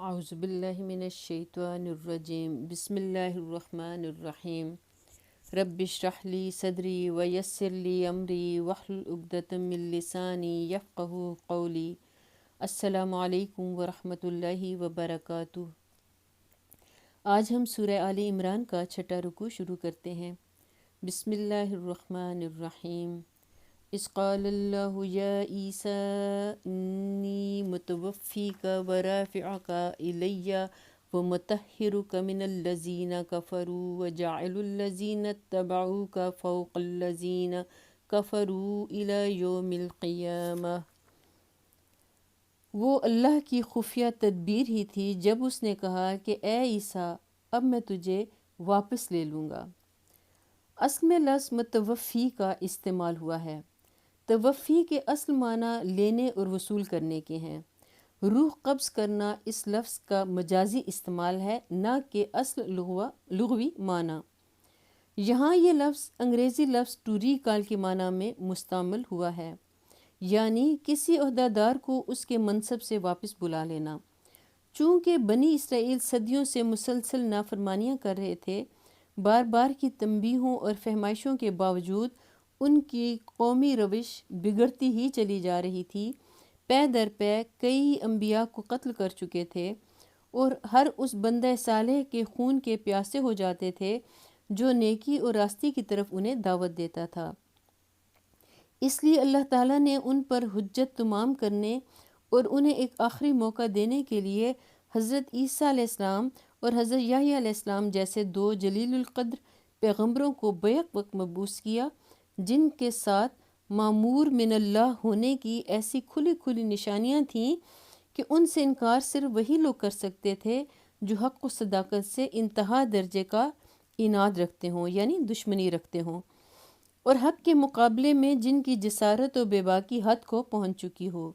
اعوذ باللہ من الشیطان الرجیم بسم اللہ الرحمن الرحیم رب اشرح لی صدری ویسر لی امری واحلل عقدۃ من لسانی یفقہوا قولی۔ السلام علیکم ورحمۃ اللہ وبرکاتہ۔ آج ہم سورہ آل عمران کا چھٹا رکوع شروع کرتے ہیں۔ بسم اللہ الرحمن الرحیم۔ اذ قال اللہ یا عیسیٰ انی متوفیک ورافعک الی ومطہرک من الذین کفروا وجاعل الذین اتبعوک فوق الذین کفروا الی یوم القیامہ۔ وہ اللہ کی خفیہ تدبیر ہی تھی جب اس نے کہا کہ اے عیسیٰ اب میں تجھے واپس لے لوں گا۔ اصل میں لفظ متوفی کا استعمال ہوا ہے۔ توفی کے اصل معنی لینے اور وصول کرنے کے ہیں۔ روح قبض کرنا اس لفظ کا مجازی استعمال ہے، نہ کہ اصل لغوی معنی۔ یہاں یہ لفظ انگریزی لفظ ٹو ریکال کے معنی میں مستعمل ہوا ہے، یعنی کسی عہدہ دار کو اس کے منصب سے واپس بلا لینا۔ چونکہ بنی اسرائیل صدیوں سے مسلسل نافرمانیاں کر رہے تھے، بار بار کی تنبیہوں اور فہمائشوں کے باوجود ان کی قومی روش بگڑتی ہی چلی جا رہی تھی۔ پے در پے کئی انبیاء کو قتل کر چکے تھے اور ہر اس بندہ صالح کے خون کے پیاسے ہو جاتے تھے جو نیکی اور راستی کی طرف انہیں دعوت دیتا تھا۔ اس لیے اللہ تعالیٰ نے ان پر حجت تمام کرنے اور انہیں ایک آخری موقع دینے کے لیے حضرت عیسیٰ علیہ السلام اور حضرت یحییٰ علیہ السلام جیسے دو جلیل القدر پیغمبروں کو بیک وقت مبعوث کیا، جن کے ساتھ مامور من اللہ ہونے کی ایسی کھلی کھلی نشانیاں تھیں کہ ان سے انکار صرف وہی لوگ کر سکتے تھے جو حق و صداقت سے انتہا درجے کا عناد رکھتے ہوں، یعنی دشمنی رکھتے ہوں، اور حق کے مقابلے میں جن کی جسارت و بے باکی حد کو پہنچ چکی ہو۔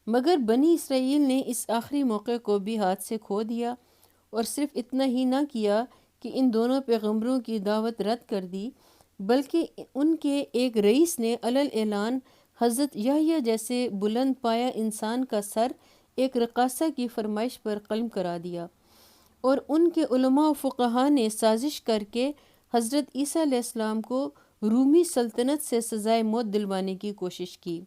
مگر بنی اسرائیل نے اس آخری موقع کو بھی ہاتھ سے کھو دیا، اور صرف اتنا ہی نہ کیا کہ ان دونوں پیغمبروں کی دعوت رد کر دی، بلکہ ان کے ایک رئیس نے علل اعلان حضرت یحییٰ جیسے بلند پایہ انسان کا سر ایک رقاصہ کی فرمائش پر قلم کرا دیا، اور ان کے علماء و فقہا نے سازش کر کے حضرت عیسیٰ علیہ السلام کو رومی سلطنت سے سزائے موت دلوانے کی کوشش کی۔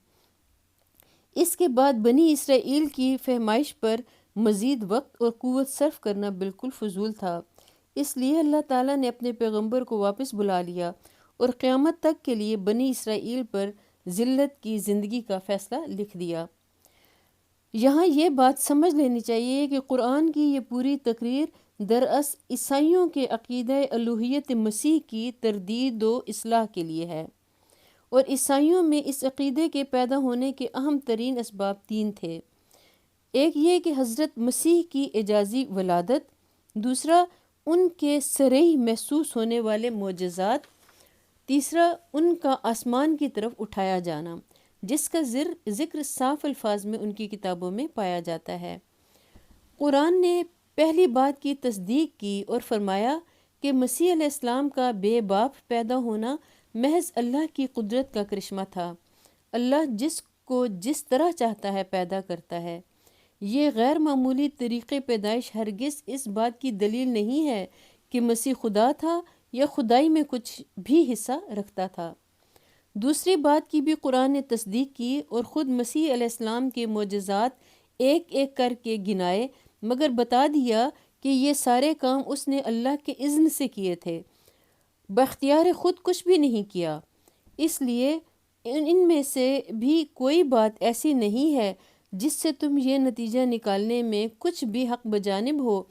اس کے بعد بنی اسرائیل کی فہمائش پر مزید وقت اور قوت صرف کرنا بالکل فضول تھا۔ اس لیے اللہ تعالیٰ نے اپنے پیغمبر کو واپس بلا لیا اور قیامت تک کے لیے بنی اسرائیل پر ذلت کی زندگی کا فیصلہ لکھ دیا۔ یہاں یہ بات سمجھ لینی چاہیے کہ قرآن کی یہ پوری تقریر دراصل عیسائیوں کے عقیدہ الوہیت مسیح کی تردید و اصلاح کے لیے ہے، اور عیسائیوں میں اس عقیدے کے پیدا ہونے کے اہم ترین اسباب تین تھے۔ ایک یہ کہ حضرت مسیح کی اعجازی ولادت، دوسرا ان کے صریح محسوس ہونے والے معجزات، تیسرا ان کا آسمان کی طرف اٹھایا جانا، جس کا ذکر صاف الفاظ میں ان کی کتابوں میں پایا جاتا ہے۔ قرآن نے پہلی بات کی تصدیق کی اور فرمایا کہ مسیح علیہ السلام کا بے باپ پیدا ہونا محض اللہ کی قدرت کا کرشمہ تھا۔ اللہ جس کو جس طرح چاہتا ہے پیدا کرتا ہے۔ یہ غیر معمولی طریقے پیدائش ہرگز اس بات کی دلیل نہیں ہے کہ مسیح خدا تھا یا خدائی میں کچھ بھی حصہ رکھتا تھا۔ دوسری بات کی بھی قرآن نے تصدیق کی اور خود مسیح علیہ السلام کے معجزات ایک ایک کر کے گنائے، مگر بتا دیا کہ یہ سارے کام اس نے اللہ کے اذن سے کیے تھے، باختیار خود کچھ بھی نہیں کیا۔ اس لیے ان میں سے بھی کوئی بات ایسی نہیں ہے جس سے تم یہ نتیجہ نکالنے میں کچھ بھی حق بجانب ہو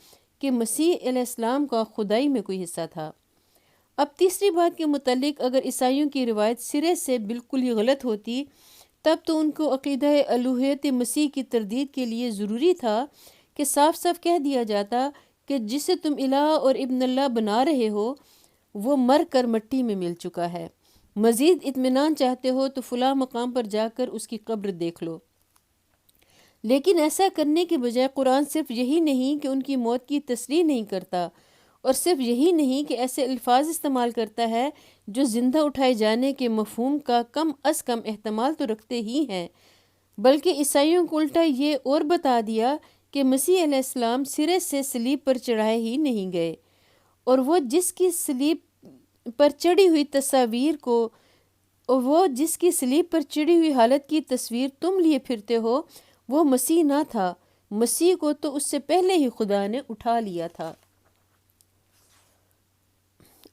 کہ مسیح علیہ السلام کا خدائی میں کوئی حصہ تھا۔ اب تیسری بات کے متعلق اگر عیسائیوں کی روایت سرے سے بالکل ہی غلط ہوتی، تب تو ان کو عقیدہ الوہیت مسیح کی تردید کے لیے ضروری تھا کہ صاف صاف کہہ دیا جاتا کہ جسے تم الہ اور ابن اللہ بنا رہے ہو وہ مر کر مٹی میں مل چکا ہے۔ مزید اطمینان چاہتے ہو تو فلاں مقام پر جا کر اس کی قبر دیکھ لو۔ لیکن ایسا کرنے کے بجائے قرآن صرف یہی نہیں کہ ان کی موت کی تصریح نہیں کرتا، اور صرف یہی نہیں کہ ایسے الفاظ استعمال کرتا ہے جو زندہ اٹھائے جانے کے مفہوم کا کم از کم احتمال تو رکھتے ہی ہیں، بلکہ عیسائیوں کو الٹا یہ اور بتا دیا کہ مسیح علیہ السلام سرے سے صلیب پر چڑھائے ہی نہیں گئے، اور وہ جس کی صلیب پر چڑھی ہوئی تصاویر کو اور وہ جس کی صلیب پر چڑھی ہوئی حالت کی تصویر تم لیے پھرتے ہو وہ مسیح نہ تھا، مسیح کو تو اس سے پہلے ہی خدا نے اٹھا لیا تھا،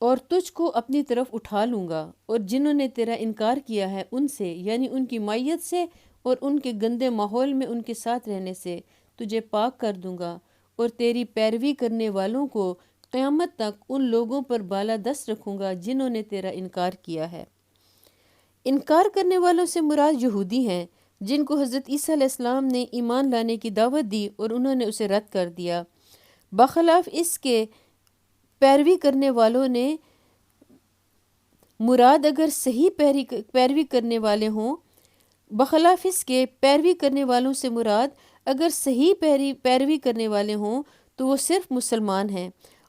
اور تجھ کو اپنی طرف اٹھا لوں گا، اور جنہوں نے تیرا انکار کیا ہے ان سے، یعنی ان کی معیت سے اور ان کے گندے ماحول میں ان کے ساتھ رہنے سے تجھے پاک کر دوں گا، اور تیری پیروی کرنے والوں کو قیامت تک ان لوگوں پر بالادست رکھوں گا جنہوں نے تیرا انکار کیا ہے۔ انکار کرنے والوں سے مراد یہودی ہیں جن کو حضرت عیسیٰ علیہ السلام نے ایمان لانے کی دعوت دی اور انہوں نے اسے رد کر دیا۔ بخلاف اس کے پیروی کرنے والوں نے مراد اگر صحیح پیروی کرنے والے ہوں بخلاف اس کے پیروی کرنے والوں سے مراد اگر صحیح پیروی کرنے والے ہوں تو وہ صرف مسلمان ہیں،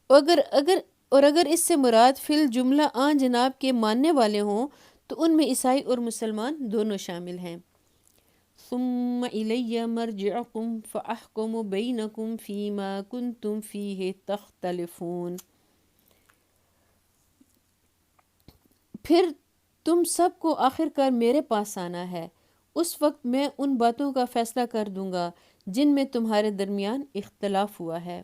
اور اگر اس سے مراد فی الجملہ آن جناب کے ماننے والے ہوں تو ان میں عیسائی اور مسلمان دونوں شامل ہیں۔ ثم الی مرجعکم فاحکم بینکم فیما کنتم فیہ تختلفون، پھر تم سب کو آخر کار میرے پاس آنا ہے، اس وقت میں ان باتوں کا فیصلہ کر دوں گا جن میں تمہارے درمیان اختلاف ہوا ہے۔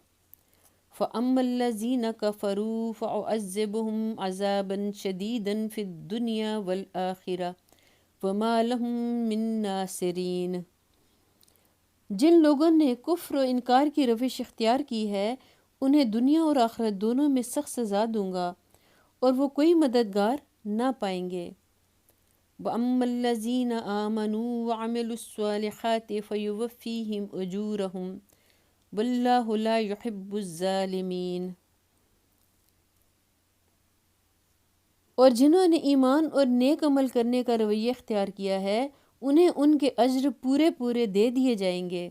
فَأَمَّا الَّذِينَ كَفَرُوا فَأُعَذِّبُهُمْ عَذَابًا شَدِيدًا فِي الدُّنْيَا وَالْآخِرَةِ وَمَا لَهُم مِّن نَّاصِرِينَ، جن لوگوں نے کفر و انکار کی روش اختیار کی ہے انہیں دنیا اور آخرت دونوں میں سخت سزا دوں گا اور وہ کوئی مددگار نہ پائیں گے۔ وَأَمَّا الَّذِينَ آمَنُوا وَعَمِلُوا الصَّالِحَاتِ فَيُوَفِّيهِمْ أُجُورَهُمْ وَاللَّهُ لَا يُحِبُّ الظَّالِمِينَ، اور جنہوں نے ایمان اور نیک عمل کرنے کا رویہ اختیار کیا ہے انہیں ان کے اجر پورے پورے دے دیے جائیں گے،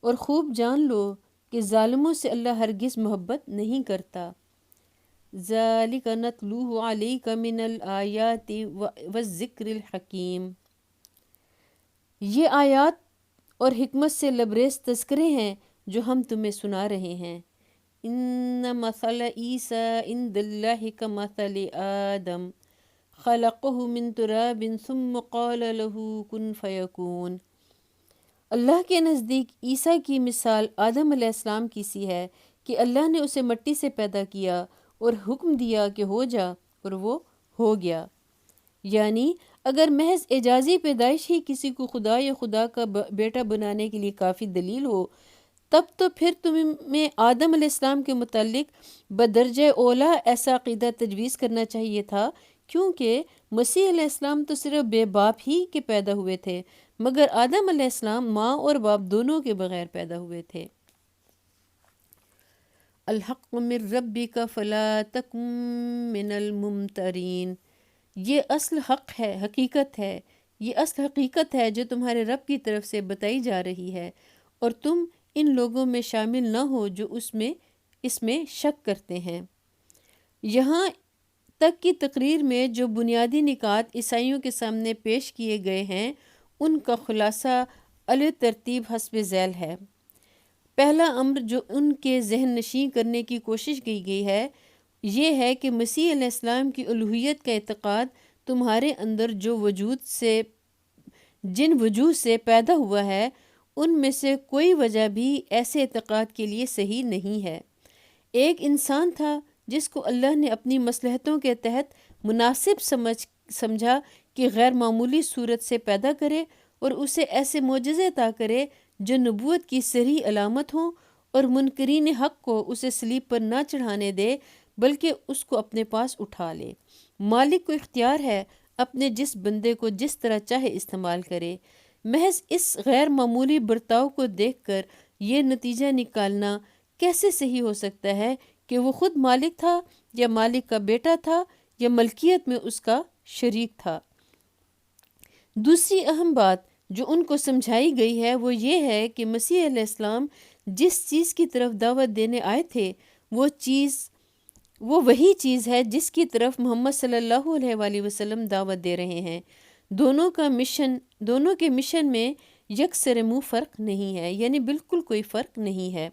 اور خوب جان لو کہ ظالموں سے اللہ ہرگز محبت نہیں کرتا۔ ذَلِكَ نَتْلُوهُ عَلَيْكَ مِنَ الْآيَاتِ وَالذِّكْرِ الْحَكِيمِ، یہ آیات اور حکمت سے لبریز تذکرے ہیں جو ہم تمہیں سنا رہے ہیں۔ ان مثل عیسیٰ عند اللہ کمثل آدم خلقہ من تراب ثم قال له کن فیکون، اللہ کے نزدیک عیسیٰ کی مثال آدم علیہ السلام کی سی ہے کہ اللہ نے اسے مٹی سے پیدا کیا اور حکم دیا کہ ہو جا، اور وہ ہو گیا۔ یعنی اگر محض اعجازی پیدائش ہی کسی کو خدا یا خدا کا بیٹا بنانے کے لیے کافی دلیل ہو تب تو پھر تمہیں آدم علیہ السلام کے متعلق بدرجہ اولا ایسا عقیدہ تجویز کرنا چاہیے تھا، کیونکہ مسیح علیہ السلام تو صرف بے باپ ہی کے پیدا ہوئے تھے، مگر آدم علیہ السلام ماں اور باپ دونوں کے بغیر پیدا ہوئے تھے۔ الحق من ربک فلا تکن من الممترین، یہ اصل حق ہے، حقیقت ہے، یہ اصل حقیقت ہے جو تمہارے رب کی طرف سے بتائی جا رہی ہے، اور تم ان لوگوں میں شامل نہ ہو جو اس میں شک کرتے ہیں۔ یہاں تک کی تقریر میں جو بنیادی نکات عیسائیوں کے سامنے پیش کیے گئے ہیں ان کا خلاصہ علی ترتیب حسب ذیل ہے۔ پہلا امر جو ان کے ذہن نشین کرنے کی کوشش کی گئی ہے یہ ہے کہ مسیح علیہ السلام کی الوہیت کا اعتقاد تمہارے اندر جن وجوہ سے پیدا ہوا ہے ان میں سے کوئی وجہ بھی ایسے اعتقاد کے لیے صحیح نہیں ہے۔ ایک انسان تھا جس کو اللہ نے اپنی مصلحتوں کے تحت مناسب سمجھا کہ غیر معمولی صورت سے پیدا کرے اور اسے ایسے معجزے عطا کرے جو نبوت کی صریح علامت ہوں، اور منکرین حق کو اسے صلیب پر نہ چڑھانے دے بلکہ اس کو اپنے پاس اٹھا لے۔ مالک کو اختیار ہے اپنے جس بندے کو جس طرح چاہے استعمال کرے۔ محض اس غیر معمولی برتاؤ کو دیکھ کر یہ نتیجہ نکالنا کیسے صحیح ہو سکتا ہے کہ وہ خود مالک تھا یا مالک کا بیٹا تھا یا ملکیت میں اس کا شریک تھا۔ دوسری اہم بات جو ان کو سمجھائی گئی ہے وہ یہ ہے کہ مسیح علیہ السلام جس چیز کی طرف دعوت دینے آئے تھے وہ وہی چیز ہے جس کی طرف محمد صلی اللہ علیہ وآلہ وسلم دعوت دے رہے ہیں۔ دونوں کے مشن میں یکسر منہ فرق نہیں ہے، یعنی بالکل کوئی فرق نہیں ہے۔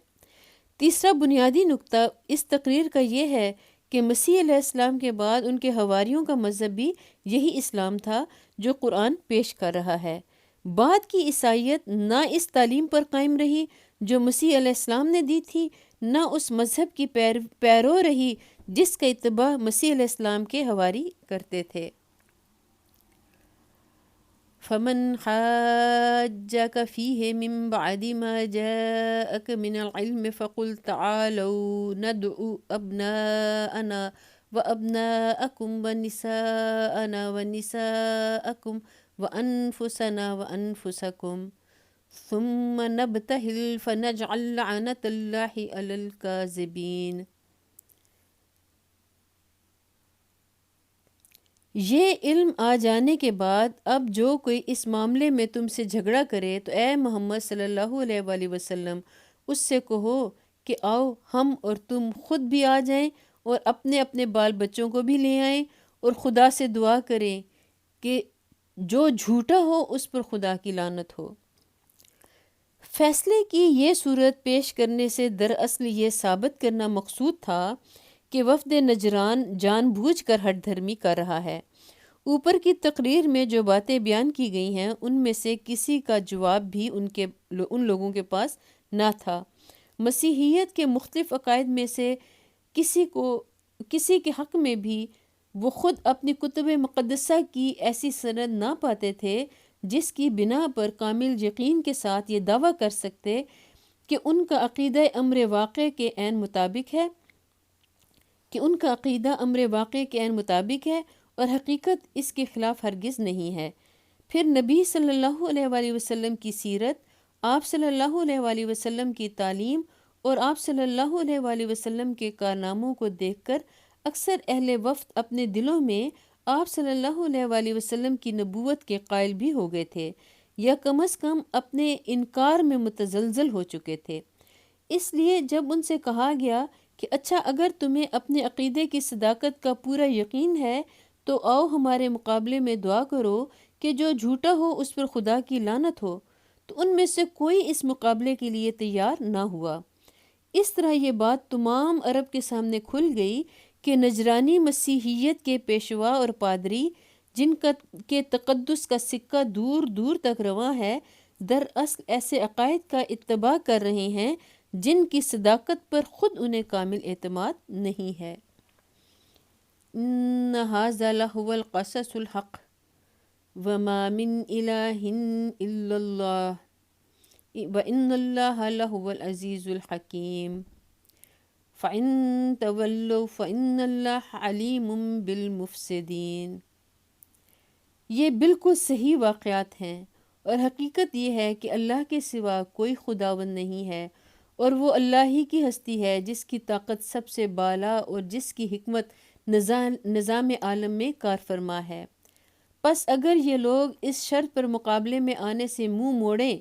تیسرا بنیادی نقطہ اس تقریر کا یہ ہے کہ مسیح علیہ السلام کے بعد ان کے حواریوں کا مذہب بھی یہی اسلام تھا جو قرآن پیش کر رہا ہے۔ بعد کی عیسائیت نہ اس تعلیم پر قائم رہی جو مسیح علیہ السلام نے دی تھی، نہ اس مذہب کی پیرو رہی جس کا اتباع مسیح علیہ السلام کے حواری کرتے تھے۔ فمن حاجك فيه من بعد ما جاءك من العلم فقل تعالوا ندعو أبناءنا وأبناءكم ونساءنا ونساءكم وأنفسنا وأنفسكم ثم نبتهل فنجعل لعنة الله على الكاذبين۔ یہ علم آ جانے کے بعد اب جو کوئی اس معاملے میں تم سے جھگڑا کرے تو اے محمد صلی اللہ علیہ وآلہ وسلم اس سے کہو کہ آؤ ہم اور تم خود بھی آ جائیں اور اپنے اپنے بال بچوں کو بھی لے آئیں اور خدا سے دعا کریں کہ جو جھوٹا ہو اس پر خدا کی لعنت ہو۔ فیصلے کی یہ صورت پیش کرنے سے دراصل یہ ثابت کرنا مقصود تھا کہ وفد نجران جان بوجھ کر ہٹ دھرمی کر رہا ہے۔ اوپر کی تقریر میں جو باتیں بیان کی گئی ہیں ان میں سے کسی کا جواب بھی ان لوگوں کے پاس نہ تھا۔ مسیحیت کے مختلف عقائد میں سے کسی کے حق میں بھی وہ خود اپنی کتب مقدسہ کی ایسی سند نہ پاتے تھے جس کی بنا پر کامل یقین کے ساتھ یہ دعویٰ کر سکتے کہ ان کا عقیدہ امر واقع کے عین مطابق ہے اور حقیقت اس کے خلاف ہرگز نہیں ہے۔ پھر نبی صلی اللہ علیہ وآلہ وسلم کی سیرت، آپ صلی اللہ علیہ وآلہ وسلم کی تعلیم اور آپ صلی اللہ علیہ وآلہ وسلم کے کارناموں کو دیکھ کر اکثر اہل وفد اپنے دلوں میں آپ صلی اللہ علیہ وآلہ وسلم کی نبوت کے قائل بھی ہو گئے تھے یا کم از کم اپنے انکار میں متزلزل ہو چکے تھے۔ اس لیے جب ان سے کہا گیا کہ اچھا اگر تمہیں اپنے عقیدے کی صداقت کا پورا یقین ہے تو آؤ ہمارے مقابلے میں دعا کرو کہ جو جھوٹا ہو اس پر خدا کی لعنت ہو، تو ان میں سے کوئی اس مقابلے کے لیے تیار نہ ہوا۔ اس طرح یہ بات تمام عرب کے سامنے کھل گئی کہ نجرانی مسیحیت کے پیشوا اور پادری جن کے تقدس کا سکہ دور دور تک رواں ہے، دراصل ایسے عقائد کا اتباع کر رہے ہیں جن کی صداقت پر خود انہیں کامل اعتماد نہیں ہے۔ ان ھذا لھو القصص الحق وما من الہ الا اللہ وان اللہ لھو العزیز الحکیم فإن تولوا فإن اللہ علیم بالمفسدین۔ یہ بالکل صحیح واقعات ہیں اور حقیقت یہ ہے کہ اللہ کے سوا کوئی خداوند نہیں ہے اور وہ اللہ ہی کی ہستی ہے جس کی طاقت سب سے بالا اور جس کی حکمت نظام عالم میں کار فرما ہے۔ پس اگر یہ لوگ اس شرط پر مقابلے میں آنے سے منہ موڑیں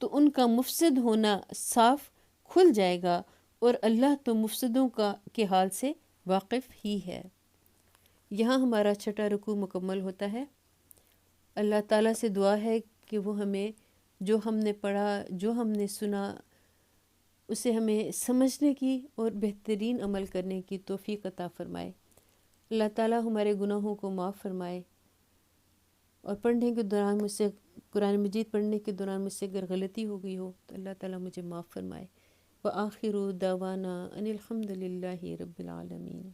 تو ان کا مفسد ہونا صاف کھل جائے گا اور اللہ تو مفسدوں کے حال سے واقف ہی ہے۔ یہاں ہمارا چھٹا رکوع مکمل ہوتا ہے۔ اللہ تعالیٰ سے دعا ہے کہ وہ ہمیں جو ہم نے پڑھا، جو ہم نے سنا، اسے ہمیں سمجھنے کی اور بہترین عمل کرنے کی توفیق عطا فرمائے۔ اللہ تعالیٰ ہمارے گناہوں کو معاف فرمائے اور پڑھنے کے دوران مجھ سے قرآن مجید پڑھنے کے دوران مجھ سے اگر غلطی ہو گئی ہو تو اللہ تعالیٰ مجھے معاف فرمائے۔ وآخر دعوانا ان الحمد للہ رب العالمین۔